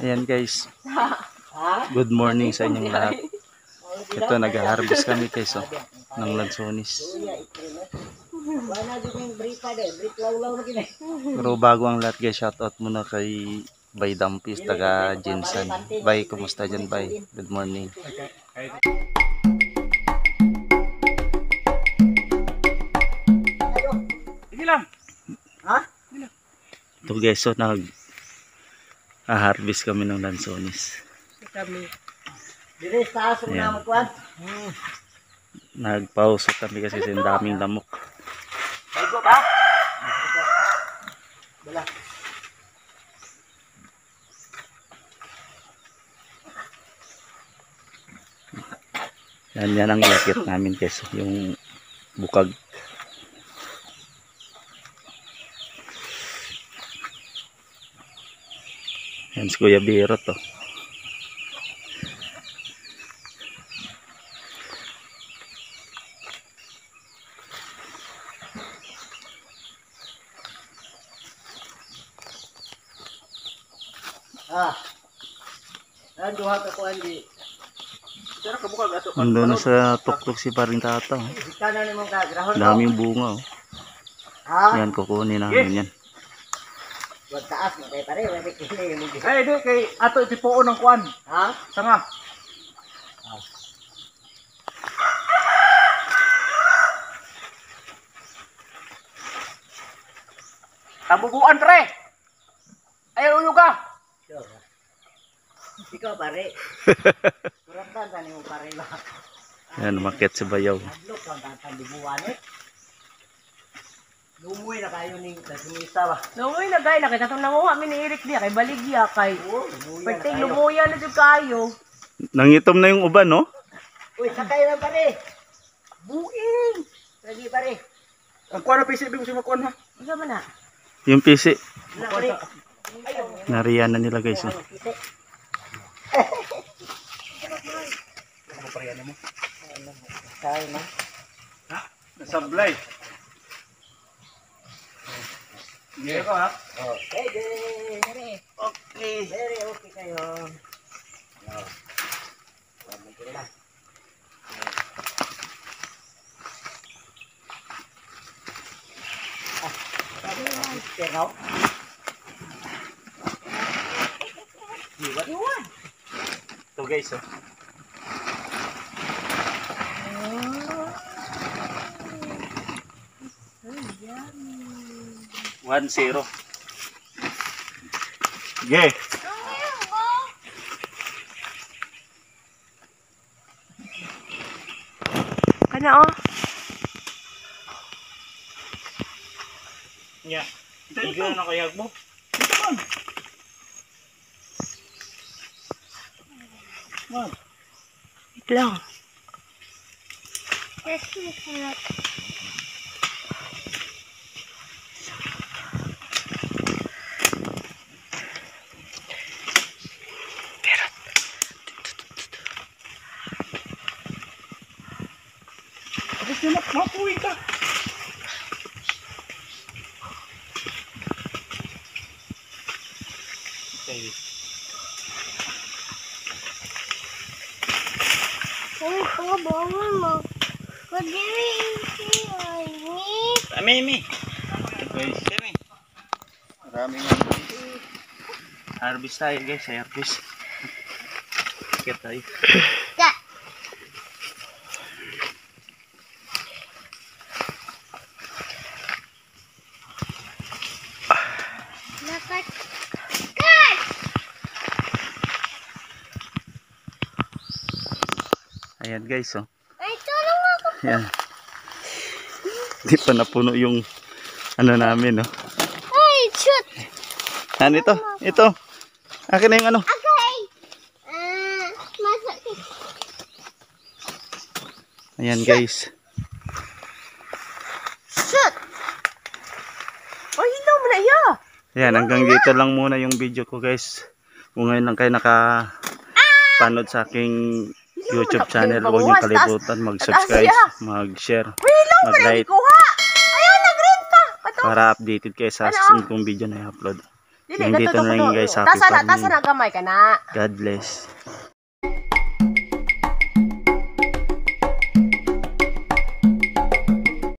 Ayan guys, good morning sa inyong lahat. Ito, nag-harvest kami guys ng lansonis. Pero bago ang lahat guys, shoutout muna kay Bay Dampis, taga Jinsan. Bay, kumusta dyan Bay? Good morning. Ito guys, so nag-harvest kami ng lansonis. Ayan. Nagpausok kami kasi sa daming lamok. Yan ang yakit namin guys, yung bukag. Yan si Kuya Biro to. Duha ka ko andi. Pero kabukag ato. Ando na sa tuktok si paring tata. Daming bunga oh. Yan, kukunin namin yan. Wag taas mo kay pare, wala kini mo. Ay di kay ato ipipuon ng kuan. Ha? Sanga. Tabuguan pre. Ayaw uyo ka. Ikaw pare. Kuratan tani mo pare ba. Yan, umakyat si Bayaw. Adlok ang tabuguan eh. Lumoy na kayo ning sumisa ba. Lumoy na gay na kay katong nanguha mi ni Eric diya kay baligya kay. Perting lumuya na jud kayo. Nangitom na yung uban no? Uy, sakay lang pare. Buing. Lagi pare. Ang kuan na pisi bing simakon ha. Unsa man na? Yung pisi. Na pare. Nariyan na nila guys. Kaya na. Ha? Nasablay. Hindi ko ha? Okay, very okay. Very okay kayo. Pero iwan. Ito guys oh. One zero. Yeah. Kana oh. Yeah. Ito na kayag mo. Wait lang. Mapuwi ka. Ay, kabangan mo. Kadirin siya. Mimi. Guys, Mimi. Maraming harvest tayo guys, harvest. Kaya tayo. Ya. Dapat. Kat! Ayan guys oh. Ay, tulong ako. Ayan. Hindi pa napuno yung ano namin oh. Ay, shoot. Ano ito? Ito. Akin na yung ano. Okay. Masakit. Ayan guys. Shoot. Oh, ilaw mo na iya. Ayan, hanggang dito lang muna yung video ko guys. Kung ngayon lang kayo nakapanood sa aking YouTube channel, huwag niyo kalimutan mag-subscribe, mag-share, mag-like Kuha. Ayaw na green pa. Pato. para updated kayo sa susunod kong video na i-upload. Yung dito na lang guys. Happy Tasa na farming. gamay ka na. God bless.